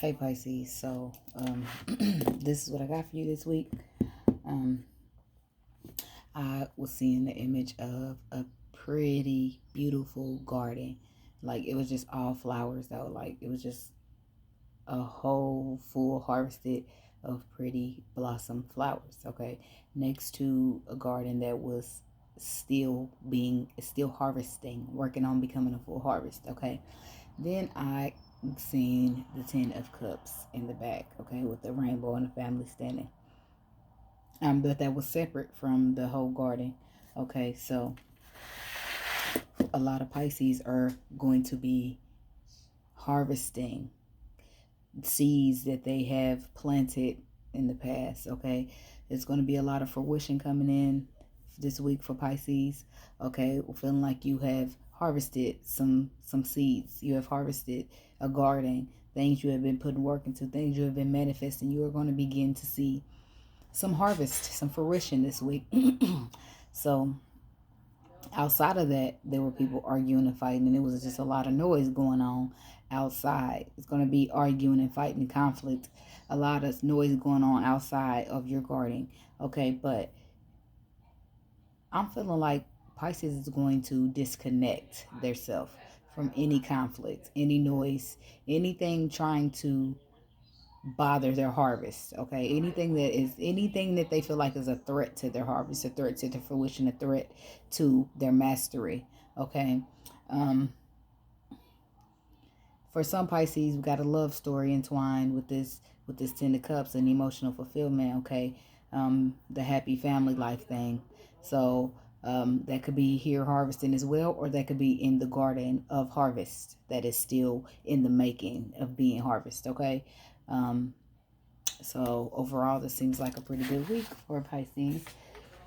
Hey Pisces, so this is what I got for you this week. I was seeing the image of a pretty beautiful garden. Like it was just all flowers though. Like it was just a whole full harvested of pretty blossom flowers. Okay. Next to a garden that was still harvesting, working on becoming a full harvest. Okay. Then I seen the Ten of Cups in the back, okay, with the rainbow and the family standing. But that was separate from the whole garden. Okay, so a lot of Pisces are going to be harvesting seeds that they have planted in the past. Okay, there's going to be a lot of fruition coming in this week for Pisces. Okay, feeling like you have harvested some seeds. You have harvested a garden, things you have been putting work into, things you have been manifesting. You are going to begin to see some harvest, some fruition this week. So outside of that, there were people arguing and fighting, and it was just a lot of noise going on outside. It's going to be arguing and fighting, conflict, a lot of noise going on outside of your garden. Okay, but I'm feeling like Pisces is going to disconnect themselves from any conflict, any noise, anything trying to bother their harvest. Okay, anything that they feel like is a threat to their harvest, a threat to their fruition, a threat to their mastery. Okay. For some Pisces, we got a love story entwined with this Ten of Cups and emotional fulfillment. Okay. The happy family life thing. So that could be here harvesting as well, or that could be in the garden of harvest that is still in the making of being harvest. Okay. So overall, this seems like a pretty good week for Pisces.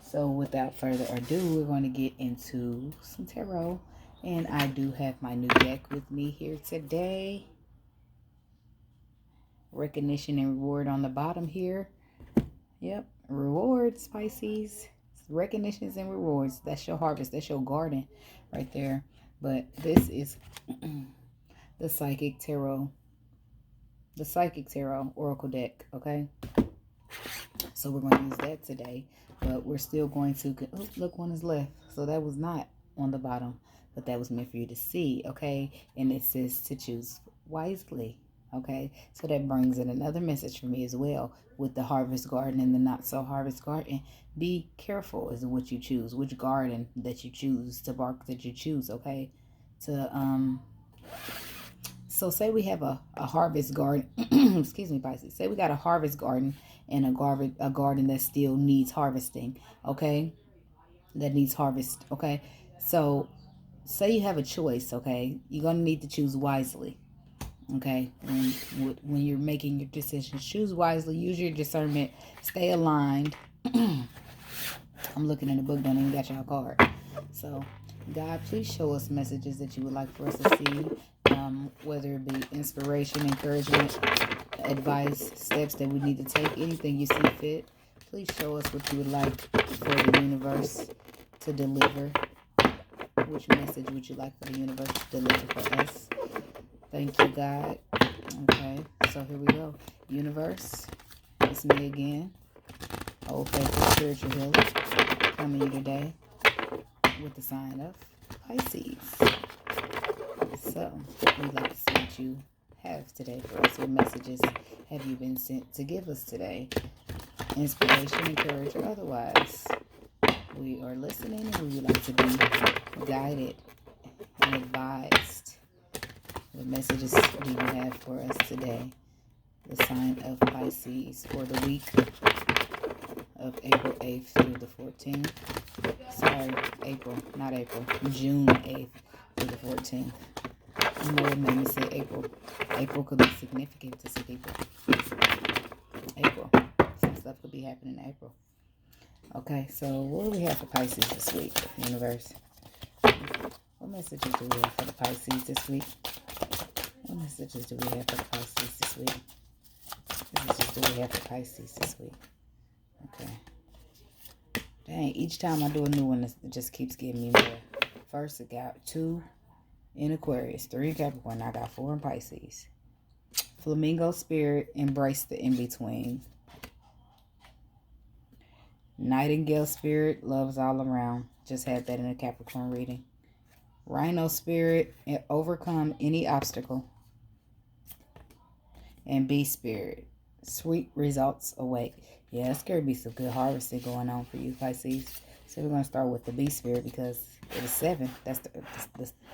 So without further ado, we're going to get into some tarot. And I do have my new deck with me here today. Recognition and reward on the bottom here. Yep, rewards, Pisces. Recognitions and rewards. That's your harvest. That's your garden right there. But this is the Psychic Tarot. The Psychic Tarot Oracle deck, okay? So we're going to use that today. But we're still going to... Oh, look, one is left. So that was not on the bottom. But that was meant for you to see, okay? And it says to choose wisely, okay? So that brings in another message for me as well. With the harvest garden and the not so harvest garden, be careful as to what you choose, which garden that you choose, to bark that you choose, okay? So say we have a harvest garden. Excuse me, Pisces. Say we got a harvest garden and a garden that still needs harvesting, okay? That needs harvest, okay? So say you have a choice, okay? You're going to need to choose wisely, okay? When you're making your decisions, choose wisely, use your discernment, stay aligned. I'm looking in the book, don't even got y'all card. So God, please show us messages that you would like for us to see, whether it be inspiration, encouragement, advice, steps that we need to take, anything you see fit. Please show us what you would like for the universe to deliver. Which message would you like for the universe to deliver for us? Thank you, God. Okay, so here we go. Universe, it's me again. Old faithful spiritual healer, coming to you today with the sign of Pisces. So, we'd like to see what you have today for us. What messages have you been sent to give us today? Inspiration, encourage, or otherwise. We are listening and we would like to be guided and advised. What messages do you have for us today? The sign of Pisces for the week of April 8th through the 14th. Sorry, June 8th through the 14th. I know it made me say April. April could be significant to some people. April. Some stuff could be happening in April. Okay, so what do we have for Pisces this week, universe? What messages do we have for the Pisces this week? What messages do we have for the Pisces this week? What messages do we have for Pisces this week? Okay. Dang, each time I do a new one, it just keeps giving me more. First, it got 2 in Aquarius, 3 in Capricorn. I got 4 in Pisces. Flamingo spirit, embrace the in-between. Nightingale spirit, love's all around. Just had that in a Capricorn reading. Rhino spirit, overcome any obstacle. And bee spirit, sweet results await. Yeah, it's going to be some good harvesting going on for you, Pisces. So we're going to start with the bee spirit because it is 7. That's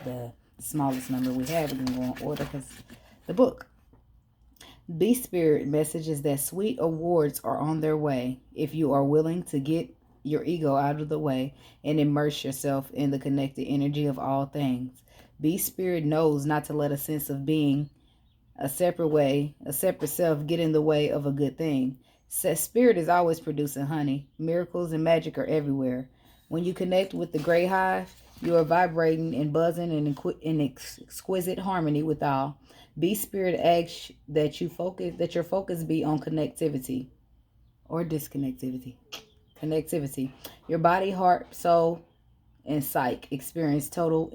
the smallest number we have. We can go in order because the book. Bee spirit messages that sweet awards are on their way if you are willing to get your ego out of the way and immerse yourself in the connected energy of all things. Bee spirit knows not to let a sense of being a separate self get in the way of a good thing. Spirit is always producing honey. Miracles and magic are everywhere. When you connect with the great hive, you are vibrating and buzzing in exquisite harmony with all. Bee spirit asks that your focus be on connectivity or disconnectivity. Connectivity. Your body, heart, soul, and psyche experience total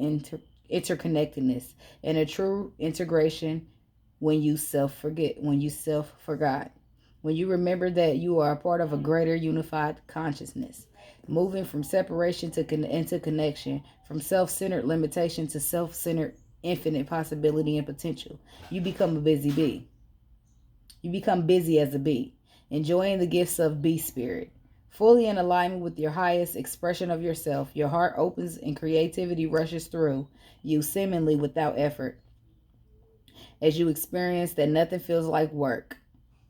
interconnectedness and a true integration when you self-forgot. When you remember that you are a part of a greater unified consciousness. Moving from separation into connection, from self-centered limitation to self-centered infinite possibility and potential. You become a busy bee. You become busy as a bee, enjoying the gifts of bee spirit. Fully in alignment with your highest expression of yourself, your heart opens and creativity rushes through you seemingly without effort. As you experience that nothing feels like work.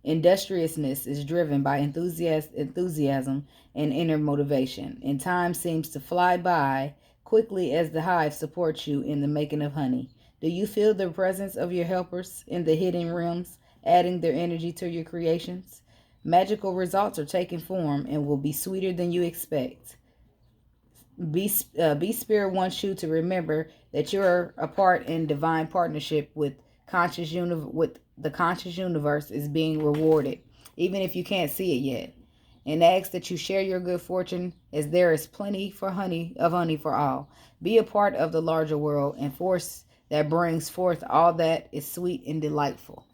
Industriousness is driven by enthusiasm and inner motivation, and time seems to fly by quickly as the hive supports you in the making of honey. Do you feel the presence of your helpers in the hidden realms, adding their energy to your creations? Magical results are taking form and will be sweeter than you expect. Bee Spirit wants you to remember that you're a part in divine partnership with the conscious universe is being rewarded, even if you can't see it yet. And asks that you share your good fortune, as there is plenty of honey for all. Be a part of the larger world and force that brings forth all that is sweet and delightful.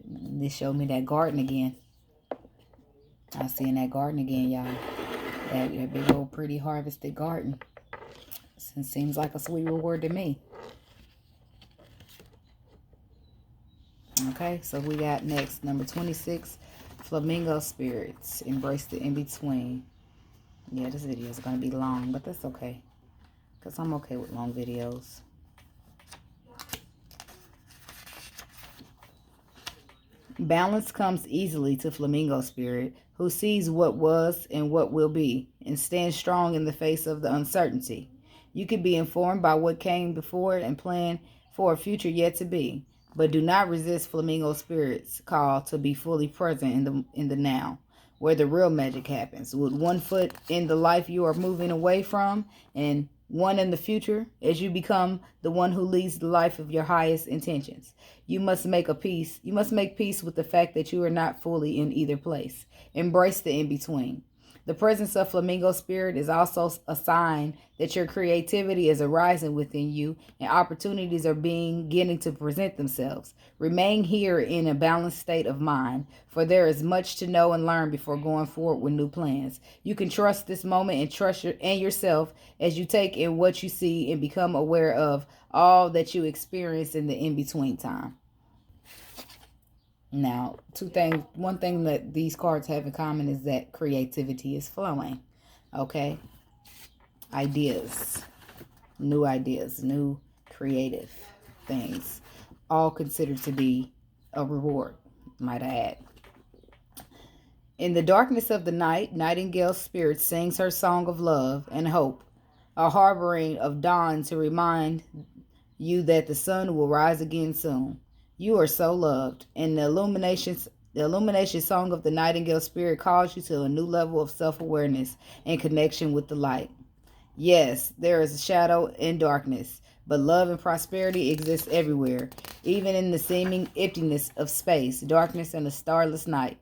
This showed me that garden again. I see in that garden again, y'all. That big old pretty harvested garden. Seems like a sweet reward to me. Okay, so we got next, number 26, Flamingo Spirits. Embrace the in-between. Yeah, this video is going to be long, but that's okay. Because I'm okay with long videos. Balance comes easily to Flamingo Spirit, who sees what was and what will be, and stands strong in the face of the uncertainty. You can be informed by what came before and plan for a future yet to be, but do not resist Flamingo Spirit's call to be fully present in the now, where the real magic happens. With one foot in the life you are moving away from, and one in the future, as you become the one who leads the life of your highest intentions. You must make peace with the fact that you are not fully in either place. Embrace the in-between. The presence of Flamingo Spirit is also a sign that your creativity is arising within you and opportunities are beginning to present themselves. Remain here in a balanced state of mind, for there is much to know and learn before going forward with new plans. You can trust this moment and trust yourself as you take in what you see and become aware of all that you experience in the in-between time. Now, one thing that these cards have in common is that creativity is flowing. Okay? Ideas, new creative things, all considered to be a reward, might I add. In the darkness of the night, Nightingale Spirit sings her song of love and hope, a harboring of dawn to remind you that the sun will rise again soon. You are so loved, and the illumination song of the Nightingale Spirit calls you to a new level of self-awareness and connection with the light. Yes, there is a shadow and darkness, but love and prosperity exist everywhere, even in the seeming emptiness of space, darkness, and a starless night.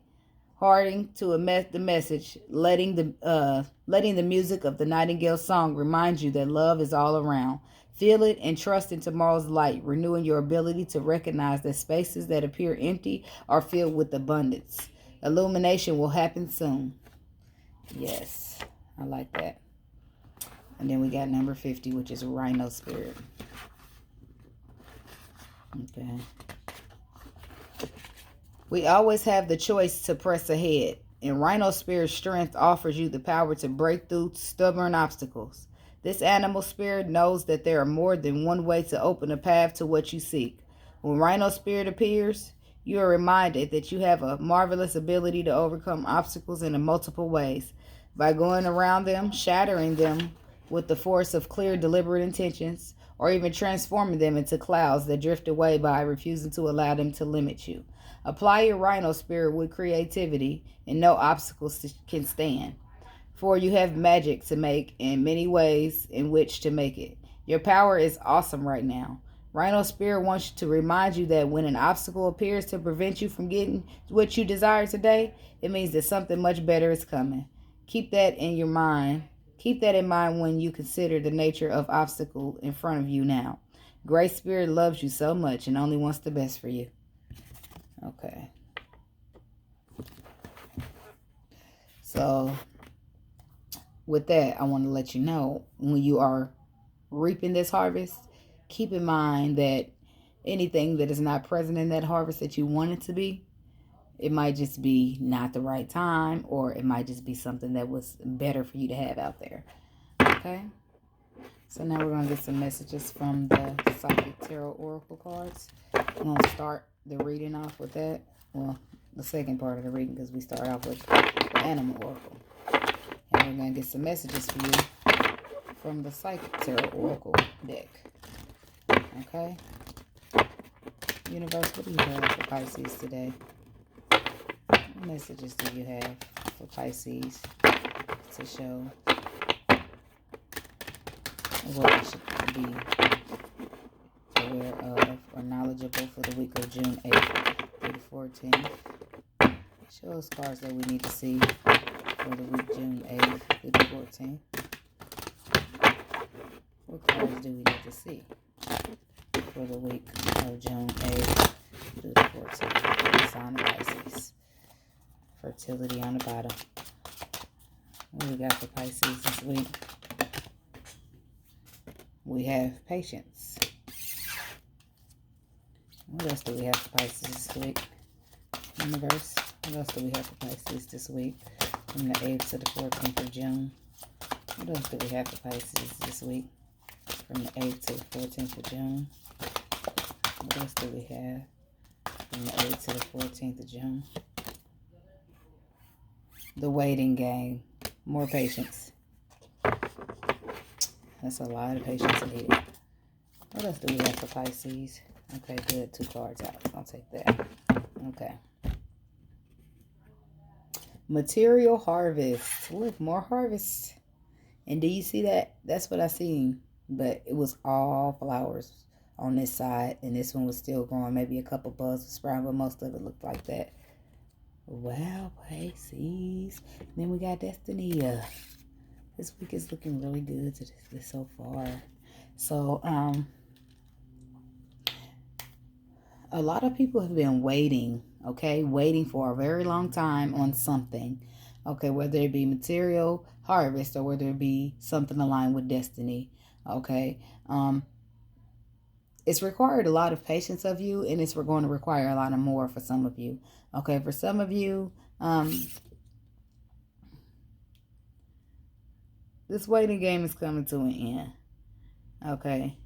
Hearting to the message, letting the music of the Nightingale song remind you that love is all around. Feel it and trust in tomorrow's light, renewing your ability to recognize that spaces that appear empty are filled with abundance. Illumination will happen soon. Yes, I like that. And then we got number 50, which is Rhino Spirit. Okay. We always have the choice to press ahead, and Rhino Spirit strength offers you the power to break through stubborn obstacles. This animal spirit knows that there are more than one way to open a path to what you seek. When Rhino Spirit appears, you are reminded that you have a marvelous ability to overcome obstacles in multiple ways. By going around them, shattering them with the force of clear, deliberate intentions, or even transforming them into clouds that drift away by refusing to allow them to limit you. Apply your Rhino Spirit with creativity, and no obstacles can stand. For you have magic to make and many ways in which to make it. Your power is awesome right now. Rhino Spirit wants to remind you that when an obstacle appears to prevent you from getting what you desire today, it means that something much better is coming. Keep that in your mind. Keep that in mind when you consider the nature of obstacle in front of you now. Great Spirit loves you so much and only wants the best for you. Okay. So, with that, I want to let you know, when you are reaping this harvest, keep in mind that anything that is not present in that harvest that you want it to be, it might just be not the right time, or it might just be something that was better for you to have out there. Okay? So now we're going to get some messages from the Psychic Tarot Oracle cards. I'm going to start the reading off with that. Well, the second part of the reading, because we start off with the Animal Oracle. And we're going to get some messages for you from the Psychic Tarot Oracle deck. Okay? Universe, what do you have for Pisces today? What messages do you have for Pisces to show what they should be aware of or knowledgeable for the week of June 8th through the 14th? Show us cards that we need to see for the week June 8th through the 14th. What cards do we need to see for the week of June 8th through the 14th? The sign of Pisces. Fertility on the bottom. What do we got for Pisces this week? We have patience. What else do we have for Pisces this week? Universe. What else do we have for Pisces this week? From the 8th to the 14th of June. What else do we have for Pisces this week? From the 8th to the 14th of June. What else do we have? From the 8th to the 14th of June. The waiting game. More patience. That's a lot of patience needed. What else do we have for Pisces? Okay, good. 2 cards out. I'll take that. Okay. Material harvest. Look, more harvest. And do you see that? That's what I seen. But it was all flowers on this side. And this one was still growing. Maybe a couple buds were sprouting, but most of it looked like that. Wow, Pisces. And then we got Destiny. This week is looking really good to this so far. So, a lot of people have been waiting, okay? Waiting for a very long time on something. Okay, whether it be material harvest or whether it be something aligned with destiny. Okay. It's required a lot of patience of you, and it's going to require a lot of more for some of you. Okay, for some of you, this waiting game is coming to an end. Okay.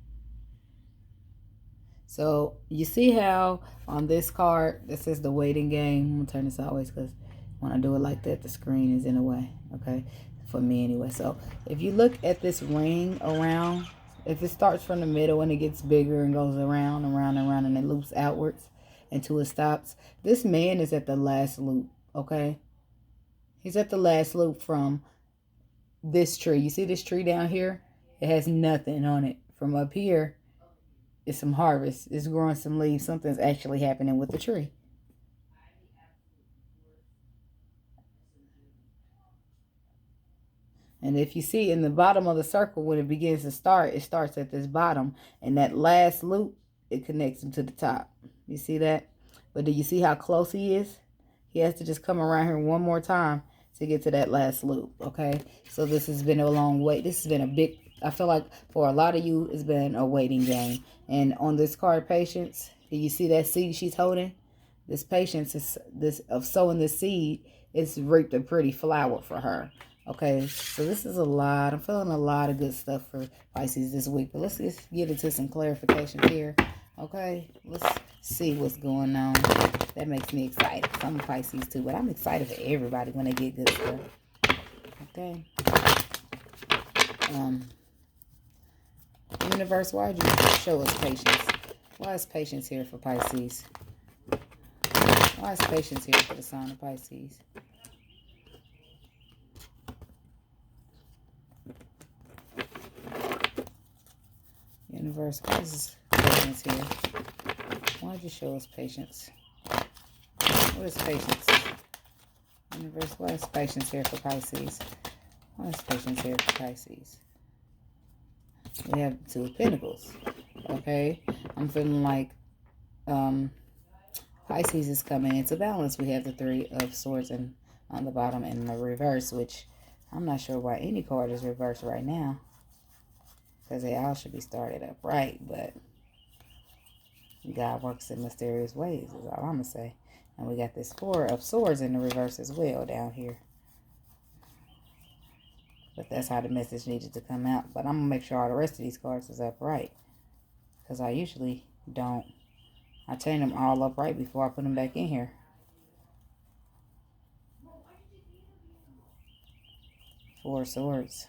So you see how on this card that says the waiting game. I'm going to turn this always because when I do it like that, the screen is in the way. Okay. For me anyway. So if you look at this ring around, if it starts from the middle and it gets bigger and goes around and around and around and it loops outwards until it stops, this man is at the last loop. Okay. He's at the last loop from this tree. You see this tree down here? It has nothing on it. From up here, it's some harvest. It's growing some leaves. Something's actually happening with the tree. And if you see in the bottom of the circle, when it begins to start, it starts at this bottom. And that last loop, it connects him to the top. You see that? But do you see how close he is? He has to just come around here one more time to get to that last loop, okay? So this has been a long wait. This has been a big, I feel like for a lot of you, it's been a waiting game. And on this card, patience, do you see that seed she's holding? This patience is this of sowing the seed. It's reaped a pretty flower for her. Okay, so this is a lot. I'm feeling a lot of good stuff for Pisces this week. But let's just get into some clarifications here. Okay, let's see what's going on. That makes me excited. I'm a Pisces too, but I'm excited for everybody when they get good stuff. Okay. Universe, why did you show us patience? Why is patience here for Pisces? Why is patience here for the sign of Pisces? Universe, why is patience here? Why did you show us patience? What is patience? Universe, why is patience here for Pisces? Why is patience here for Pisces? We have Two of Pentacles. Okay? I'm feeling like Pisces is coming into balance. We have the Three of Swords and on the bottom and the reverse, which I'm not sure why any card is reversed right now. Because they all should be started up right, but God works in mysterious ways, is all I'm going to say. And we got this Four of Swords in the reverse as well down here. But that's how the message needed to come out. But I'm going to make sure all the rest of these cards is upright. Because I usually don't. I turn them all upright before I put them back in here. Four of Swords.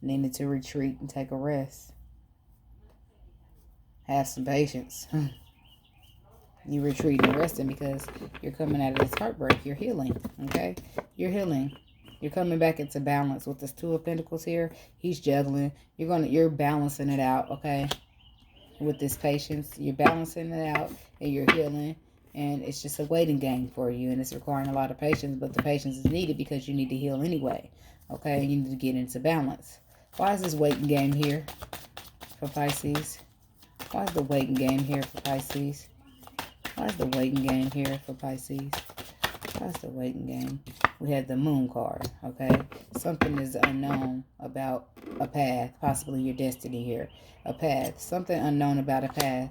Needed to retreat and take a rest. Have some patience. You retreating and resting because you're coming out of this heartbreak. You're healing, okay? You're healing. You're coming back into balance with this Two of Pentacles here. He's juggling. You're balancing it out, okay? With this patience, you're balancing it out and you're healing. And it's just a waiting game for you, and it's requiring a lot of patience. But the patience is needed because you need to heal anyway, okay? You need to get into balance. Why is this waiting game here for Pisces? Why is the waiting game here for Pisces? Why is the waiting game here for Pisces? Why is the waiting game? We have the Moon card, okay? Something is unknown about a path, possibly your destiny here. A path, something unknown about a path,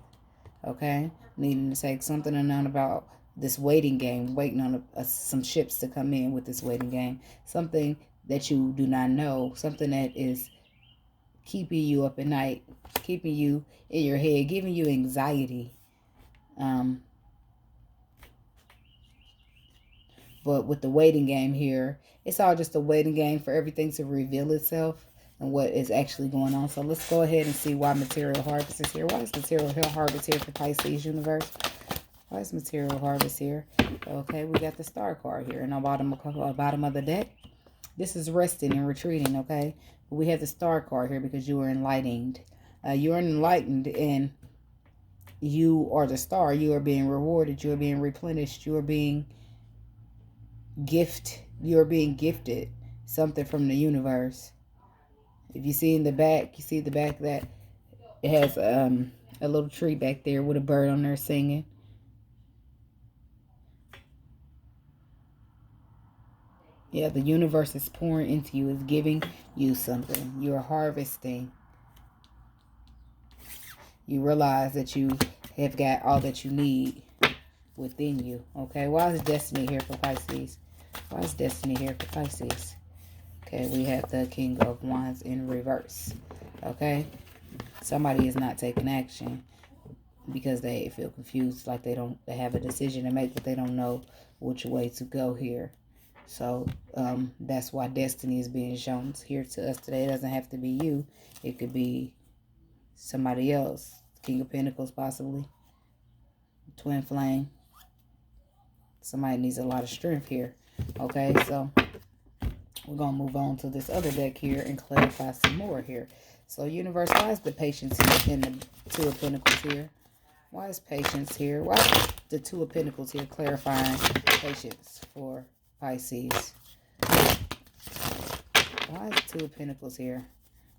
okay? Needing to say something unknown about this waiting game, waiting on some ships to come in with this waiting game. Something that you do not know, something that is keeping you up at night, keeping you in your head, giving you anxiety. But with the waiting game here, it's all just a waiting game for everything to reveal itself and what is actually going on. So let's go ahead and see why material harvest is here. Why is material harvest here for Pisces universe? Why is material harvest here? Okay, we got the Star card here in the bottom of the deck. This is resting and retreating, okay? But we have the Star card here because you are enlightened. You are enlightened and you are the star. You are being rewarded. You are being replenished. You are being gifted something from the universe. If you see in the back, you see the back that it has a little tree back there with a bird on there singing. Yeah, the universe is pouring into you, is giving you something. You're harvesting. You realize that you have got all that you need within you. Okay, why is destiny here for Pisces? Why is destiny here for Pisces? Okay, we have the King of Wands in reverse. Okay, somebody is not taking action because they feel confused, like they have a decision to make, but they don't know which way to go here. So that's why destiny is being shown here to us today. It doesn't have to be you. It could be somebody else. King of Pentacles, possibly. Twin flame. Somebody needs a lot of strength here. Okay, so we're going to move on to this other deck here and clarify some more here. So, universe, why is the patience here in the Two of Pentacles here? Why is patience here? Why is the Two of Pentacles here clarifying patience for Pisces? Why is Two of Pentacles here?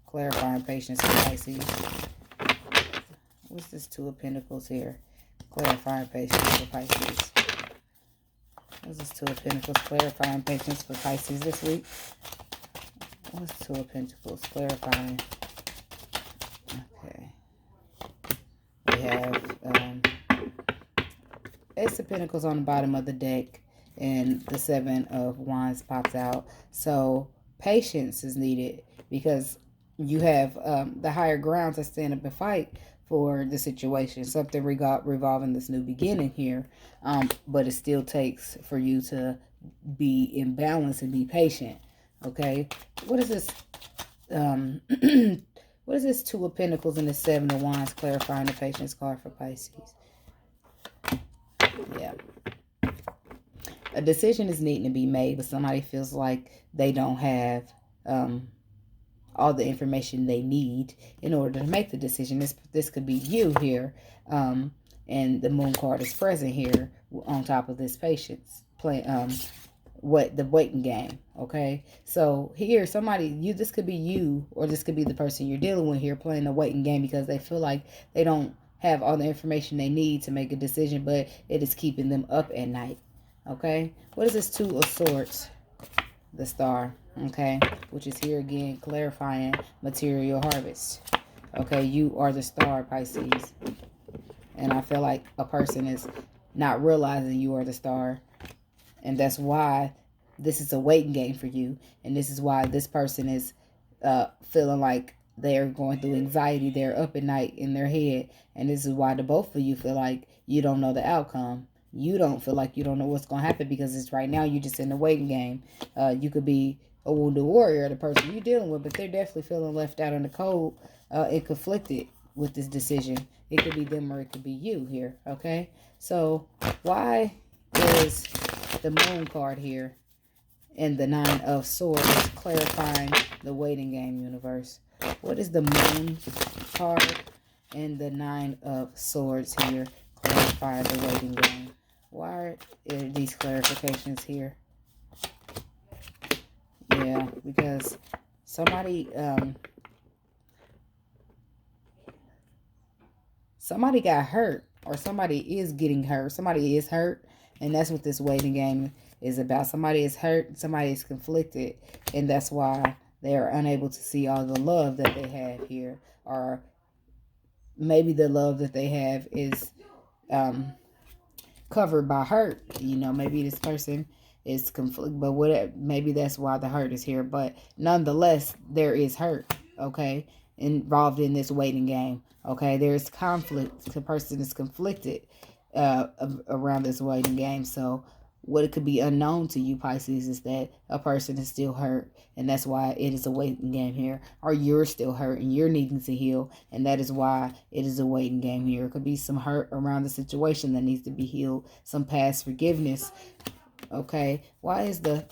Clarifying patience for Pisces. What's this Two of Pentacles here? Clarifying patience for Pisces. What's this Two of Pentacles? Clarifying patience for Pisces this week. What's Two of Pentacles? Clarifying. Okay. We have Ace of Pentacles on the bottom of the deck. And the Seven of Wands pops out. So patience is needed because you have the higher ground to stand up and fight for the situation. Something revolving this new beginning here. But it still takes for you to be in balance and be patient. Okay. What is this? What is this Two of Pentacles and the Seven of Wands clarifying the patience card for Pisces? Yeah. A decision is needing to be made, but somebody feels like they don't have all the information they need in order to make the decision. This could be you here, and the Moon card is present here on top of this patience play. What the waiting game, okay? So here, this could be you, or this could be the person you're dealing with here playing the waiting game because they feel like they don't have all the information they need to make a decision, but it is keeping them up at night. Okay, what is this Two of Swords? The Star, okay, which is here again clarifying material harvest. Okay, you are the star, Pisces. And I feel like a person is not realizing you are the star. And that's why this is a waiting game for you. And this is why this person is feeling like they're going through anxiety. They're up at night in their head. And this is why the both of you feel like you don't know the outcome. You don't feel like you don't know what's going to happen because it's right now you're just in the waiting game. You could be a wounded warrior, the person you're dealing with, but they're definitely feeling left out in the cold and conflicted with this decision. It could be them or it could be you here, okay? So why is the Moon card here and the Nine of Swords clarifying the waiting game, universe? What is the Moon card and the Nine of Swords here clarifying the waiting game? Why are these clarifications here? Yeah, because somebody got hurt, or somebody is getting hurt. Somebody is hurt, and that's what this waiting game is about. Somebody is hurt, somebody is conflicted, and that's why they are unable to see all the love that they have here. Or maybe the love that they have is covered by hurt. You know, maybe this person is conflict, but whatever, maybe that's why the hurt is here. But nonetheless, there is hurt, okay, involved in this waiting game. Okay, there's conflict. The person is conflicted around this waiting game. So what it could be unknown to you, Pisces, is that a person is still hurt, and that's why it is a waiting game here. Or you're still hurt and you're needing to heal, and that is why it is a waiting game here. It could be some hurt around the situation that needs to be healed, some past forgiveness. Okay, why is the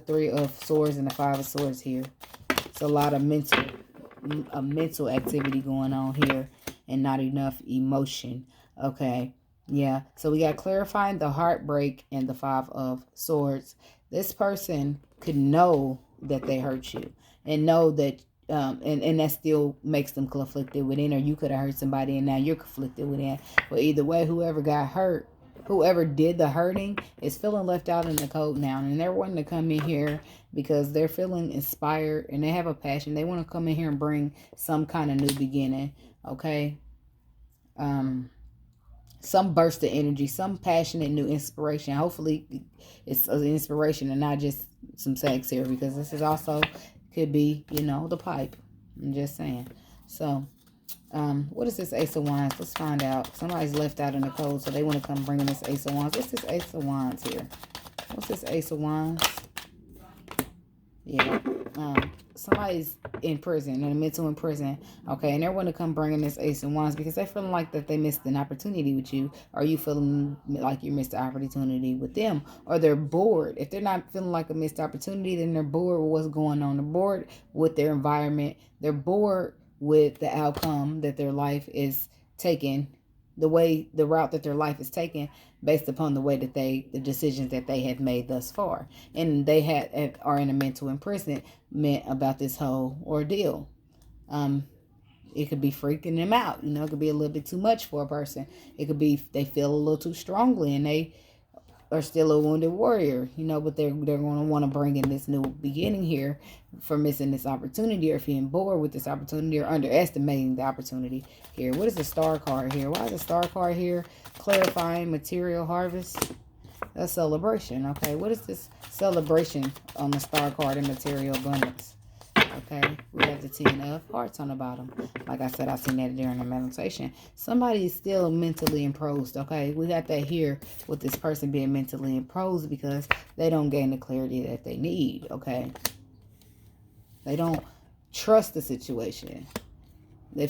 Three of Swords and the Five of Swords here? It's a lot of mental activity going on here, and not enough emotion. Okay. Yeah, so we got clarifying the heartbreak and the Five of Swords. This person could know that they hurt you and know that, and that still makes them conflicted within, or you could have hurt somebody and now you're conflicted within. But either way, whoever got hurt, whoever did the hurting is feeling left out in the cold now. And they're wanting to come in here because they're feeling inspired and they have a passion. They want to come in here and bring some kind of new beginning, okay? Some burst of energy, some passionate new inspiration. Hopefully it's an inspiration and not just some sex here, because this is also could be, you know, the pipe. I'm just saying. So what is this Ace of Wands? Let's find out. Somebody's left out in the cold, so they want to come bring in this Ace of Wands. What's this Ace of Wands here? What's this Ace of Wands? Yeah. Somebody's in prison, in a mental in prison, okay, and they're going to come bringing this Ace of Wands because they're feeling like that they missed an opportunity with you, or you feeling like you missed the opportunity with them, or they're bored. If they're not feeling like a missed opportunity, then they're bored with what's going on. They're bored with their environment. They're bored with the outcome that their life is taking the route that their life is taking based upon the way that the decisions that they have made thus far. And they are in a mental imprisonment about this whole ordeal. It could be freaking them out. It could be a little bit too much for a person. It could be they feel a little too strongly and they are still a wounded warrior, but they're going to want to bring in this new beginning here for missing this opportunity, or feeling bored with this opportunity, or underestimating the opportunity here. What is the star card here? Why is the star card here? Clarifying material harvest. A celebration. Okay, what is this celebration on the star card in material abundance? Okay, we have the 10 of hearts on the bottom. Like I said, I seen that during the meditation. Somebody is still mentally imposed. Okay, we got that here with this person being mentally imposed because they don't gain the clarity that they need. Okay, they don't trust the situation. They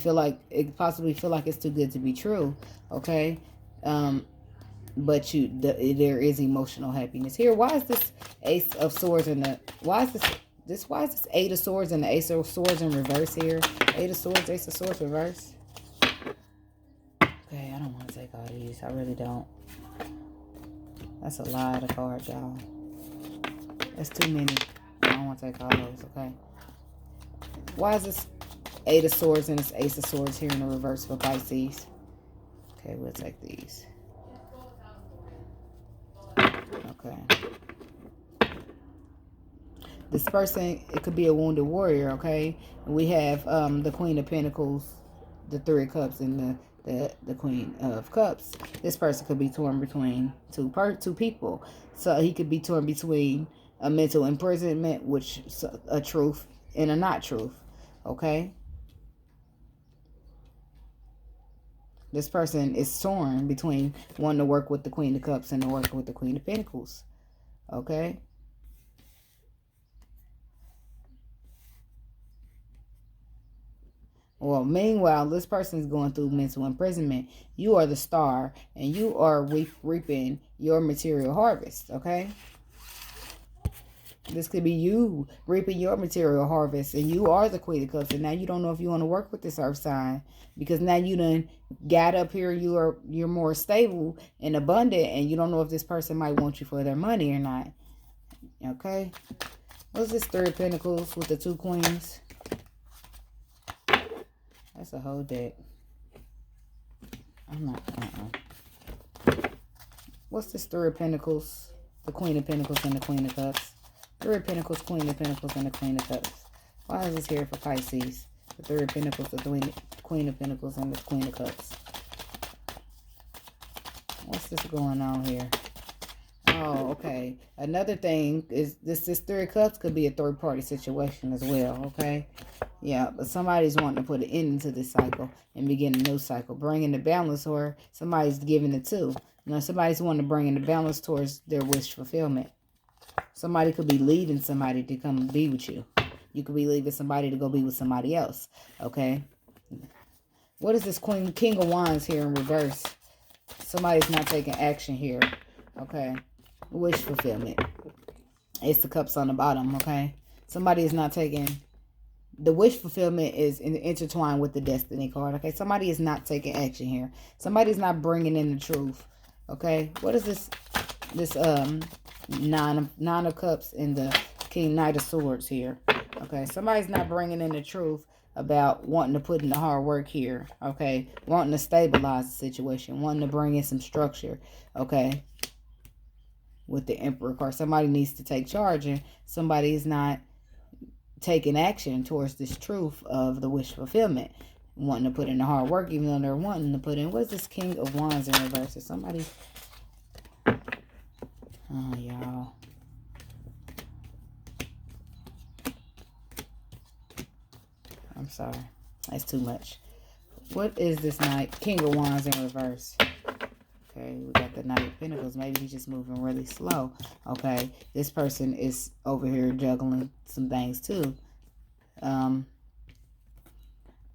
possibly feel like it's too good to be true. Okay, but there is emotional happiness here. Why is this Ace of Swords why is this 8 of Swords and the Ace of Swords in reverse here? 8 of Swords, Ace of Swords reverse. Okay, I don't want to take all these. I really don't. That's a lot of cards, y'all. That's too many. I don't want to take all those, okay? Why is this 8 of Swords and this Ace of Swords here in the reverse for Pisces? Okay, we'll take these. Okay. This person, it could be a wounded warrior, okay? And we have the Queen of Pentacles, the 3 of Cups, and the Queen of Cups. This person could be torn between two people. So he could be torn between a mental imprisonment, which is a truth, and a not truth, okay? This person is torn between wanting to work with the Queen of Cups and to work with the Queen of Pentacles, okay? Well, meanwhile, this person is going through mental imprisonment. You are the star, and you are reaping your material harvest, okay? This could be you reaping your material harvest, and you are the Queen of Cups, and now you don't know if you want to work with this earth sign, because now you done got up here, you're more stable and abundant, and you don't know if this person might want you for their money or not, okay? What's this 3 of Pentacles with the 2 Queens? That's a whole deck. I'm not, What's this 3 of Pentacles? The Queen of Pentacles and the Queen of Cups. 3 of Pentacles, Queen of Pentacles, and the Queen of Cups. Why is this here for Pisces? The 3 of Pentacles, the Queen of Pentacles, and the Queen of Cups. What's this going on here? Oh, okay. Another thing is this 3 of Cups could be a third-party situation as well, okay? Yeah, but somebody's wanting to put an end to this cycle and begin a new cycle. Bringing the balance, or somebody's giving it too. Somebody's wanting to bring in the balance towards their wish fulfillment. Somebody could be leaving somebody to come and be with you. You could be leaving somebody to go be with somebody else, okay? What is this King of Wands here in reverse? Somebody's not taking action here, okay? Wish fulfillment. Ace of Cups on the bottom, okay? Somebody is not taking... The wish fulfillment is intertwined with the destiny card, okay? Somebody is not taking action here. Somebody's not bringing in the truth, okay? What is this nine of Cups and the Knight of Swords here, okay? Somebody's not bringing in the truth about wanting to put in the hard work here, okay? Wanting to stabilize the situation, wanting to bring in some structure, okay? With the Emperor card, somebody needs to take charge, and somebody is not taking action towards this truth of the wish fulfillment, wanting to put in the hard work, even though they're wanting to put in. What's this King of Wands in reverse? Is somebody... Oh, y'all. I'm sorry. That's too much. What is this Knight? King of Wands in reverse. Okay, we got the Knight of Pentacles. Maybe he's just moving really slow. Okay, this person is over here juggling some things too.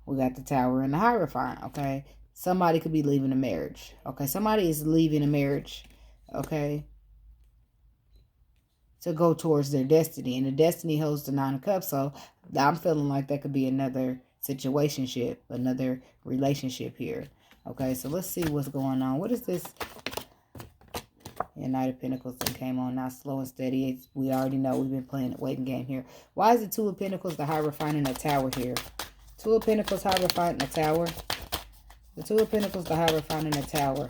We got the Tower and the Hierophant. Okay, somebody could be leaving a marriage. Okay, somebody is leaving a marriage. Okay, to go towards their destiny, and the destiny holds the 9 of Cups. So I'm feeling like that could be another situationship, another relationship here. Okay, so let's see what's going on. What is this? Knight of Pentacles that came on now, slow and steady. We already know we've been playing a waiting game here. Why is the Two of Pentacles, the Hierophant, and the Tower here? Two of Pentacles, Hierophant, and the Tower. The Two of Pentacles, the Hierophant, and the Tower.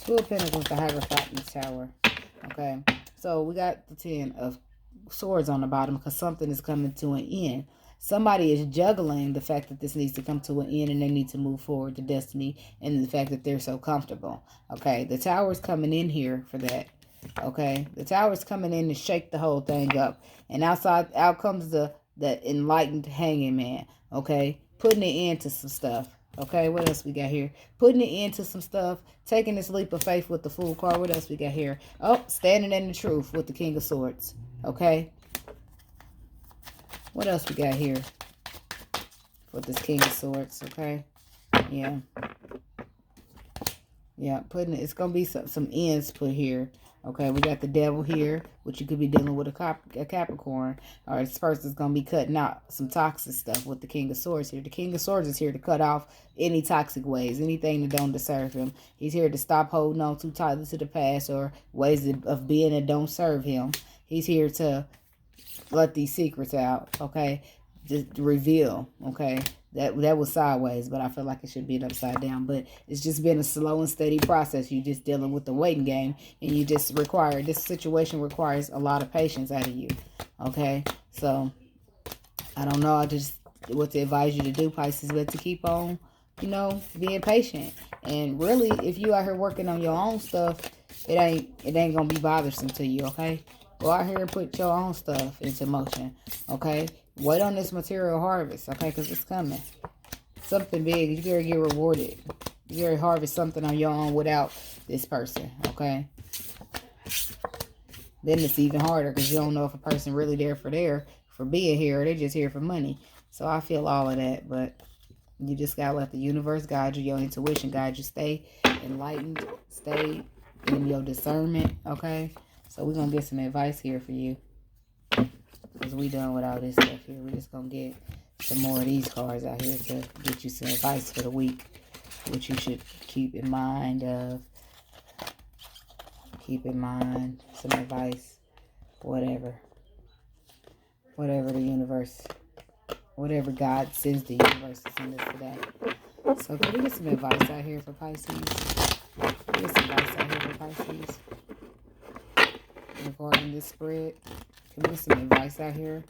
Two of Pentacles, the Hierophant, and the Tower. Okay, so we got the Ten of Swords on the bottom because something is coming to an end. Somebody is juggling the fact that this needs to come to an end and they need to move forward to destiny, and the fact that they're so comfortable. Okay, the Tower is coming in here for that. Okay, the Tower is coming in to shake the whole thing up, and out comes the enlightened Hanging Man. Okay, putting an end to some stuff. Okay, what else we got here? Putting an end to some stuff. Taking this leap of faith with the Fool card. What else we got here? Oh, standing in the truth with the King of Swords. Okay. What else we got here with this King of Swords? Okay. Yeah. Yeah, it's going to be some ends put here. Okay, we got the Devil here, which you could be dealing with a Capricorn. Or this person's going to be cutting out some toxic stuff with the King of Swords here. The King of Swords is here to cut off any toxic ways, anything that don't deserve him. He's here to stop holding on too tightly to the past or ways of being that don't serve him. He's here to let these secrets out, okay? Just reveal, okay? That was sideways, but I feel like it should be an upside down. But it's just been a slow and steady process. You're just dealing with the waiting game, and you just this situation requires a lot of patience out of you, okay? So, I don't know what to advise you to do, Pisces, but to keep on, being patient. And really, if you out here working on your own stuff, it ain't gonna be bothersome to you, okay? Go out here and put your own stuff into motion, okay? Wait on this material harvest, okay? Because it's coming. Something big. You're going to get rewarded. You're going to harvest something on your own without this person, okay? Then it's even harder because you don't know if a person really there for being here, or they're just here for money. So I feel all of that, but you just got to let the universe guide you, your intuition guide you. Stay enlightened. Stay in your discernment, okay? So we're going to get some advice here for you. Because we done with all this stuff here. We're just going to get some more of these cards out here to get you some advice for the week. Which you should keep in mind of. Keep in mind some advice. Whatever. Whatever the universe. Whatever God sends the universe to send us today. So can we get some advice out here for Pisces? Can we get some advice out here for Pisces? Regarding this spread. Can we get some advice out here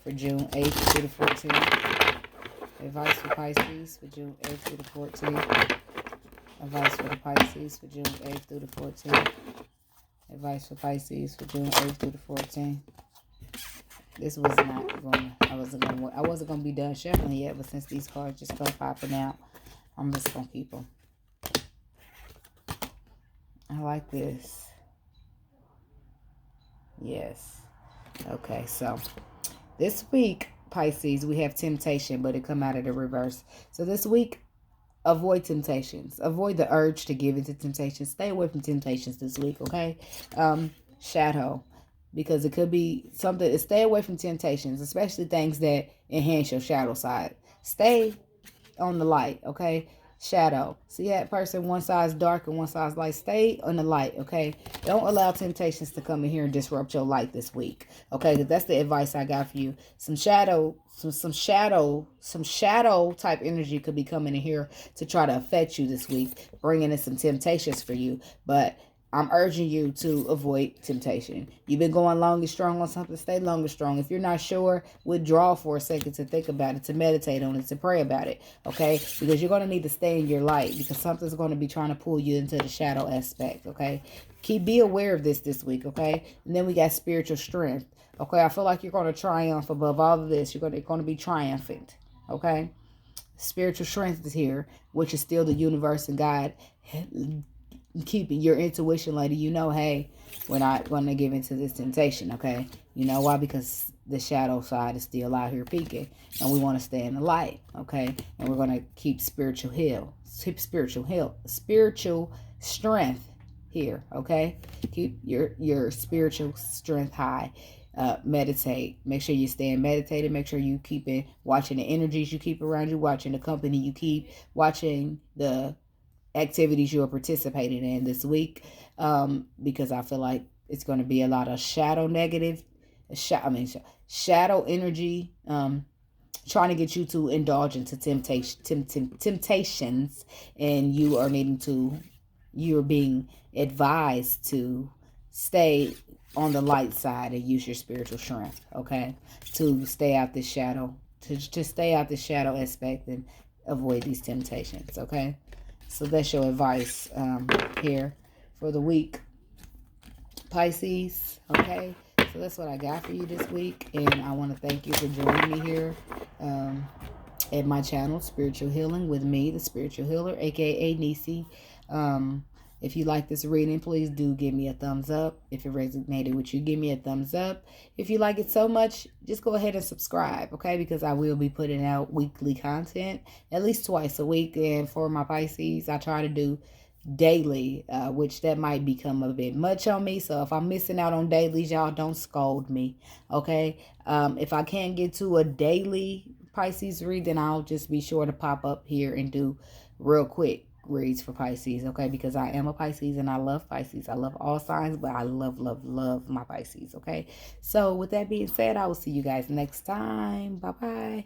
for June 8th to the 14th? Advice for Pisces for June 8th through the 14th. Advice for the Pisces for June 8th through the 14th. Advice for Pisces for June 8th through the 14th. This was not going to, I wasn't going to be done shuffling yet, but since these cards just kept popping out, I'm just going to keep them. I like this. Yes. Okay, so this week, Pisces, we have temptation, but it come out of the reverse. So this week, avoid temptations. Avoid the urge to give into temptations. Stay away from temptations this week, okay? Shadow, because it could be something. Stay away from temptations, especially things that enhance your shadow side. Stay on the light, okay? Shadow. See that person, one side's dark and one side's light. Stay on the light, okay? Don't allow temptations to come in here and disrupt your light this week, okay? That's the advice I got for you. Some shadow type energy could be coming in here to try to affect you this week, bringing in some temptations for you. But I'm urging you to avoid temptation. You've been going long and strong on something. Stay long and strong. If you're not sure, withdraw for a second to think about it, to meditate on it, to pray about it, okay? Because you're going to need to stay in your light because something's going to be trying to pull you into the shadow aspect, okay? Be aware of this week, okay? And then we got spiritual strength, okay? I feel like you're going to triumph above all of this. You're going to be triumphant, okay? Spiritual strength is here, which is still the universe and God keeping your intuition, lady. Hey, we're not going to give into this temptation, okay? You know why? Because the shadow side is still out here peeking, and we want to stay in the light, okay? And we're going to keep spiritual strength here, okay? Keep your spiritual strength high. Meditate. Make sure you stay meditated. Make sure you keep watching the energies you keep around you, watching the company you keep, watching the activities you're participating in this week, because I feel like it's going to be a lot of shadow negative, shadow energy, trying to get you to indulge into temptations, and you're being advised to stay on the light side and use your spiritual strength, okay, to stay out the shadow, to stay out the shadow aspect and avoid these temptations, okay. So that's your advice here for the week, Pisces, okay. So that's what I got for you this week, and I want to thank you for joining me here at my channel, Spiritual Healing, with me, the Spiritual Healer, aka Nisi. If you like this reading, please do give me a thumbs up. If it resonated with you, give me a thumbs up. If you like it so much, just go ahead and subscribe, okay? Because I will be putting out weekly content, at least twice a week. And for my Pisces, I try to do daily, which that might become a bit much on me. So if I'm missing out on dailies, y'all don't scold me, okay? If I can't get to a daily Pisces read, then I'll just be sure to pop up here and do real quick reads for Pisces, okay? Because I am a Pisces and I love Pisces. I love all signs, but I love, love, love my Pisces, okay? So with that being said, I will see you guys next time. Bye-bye.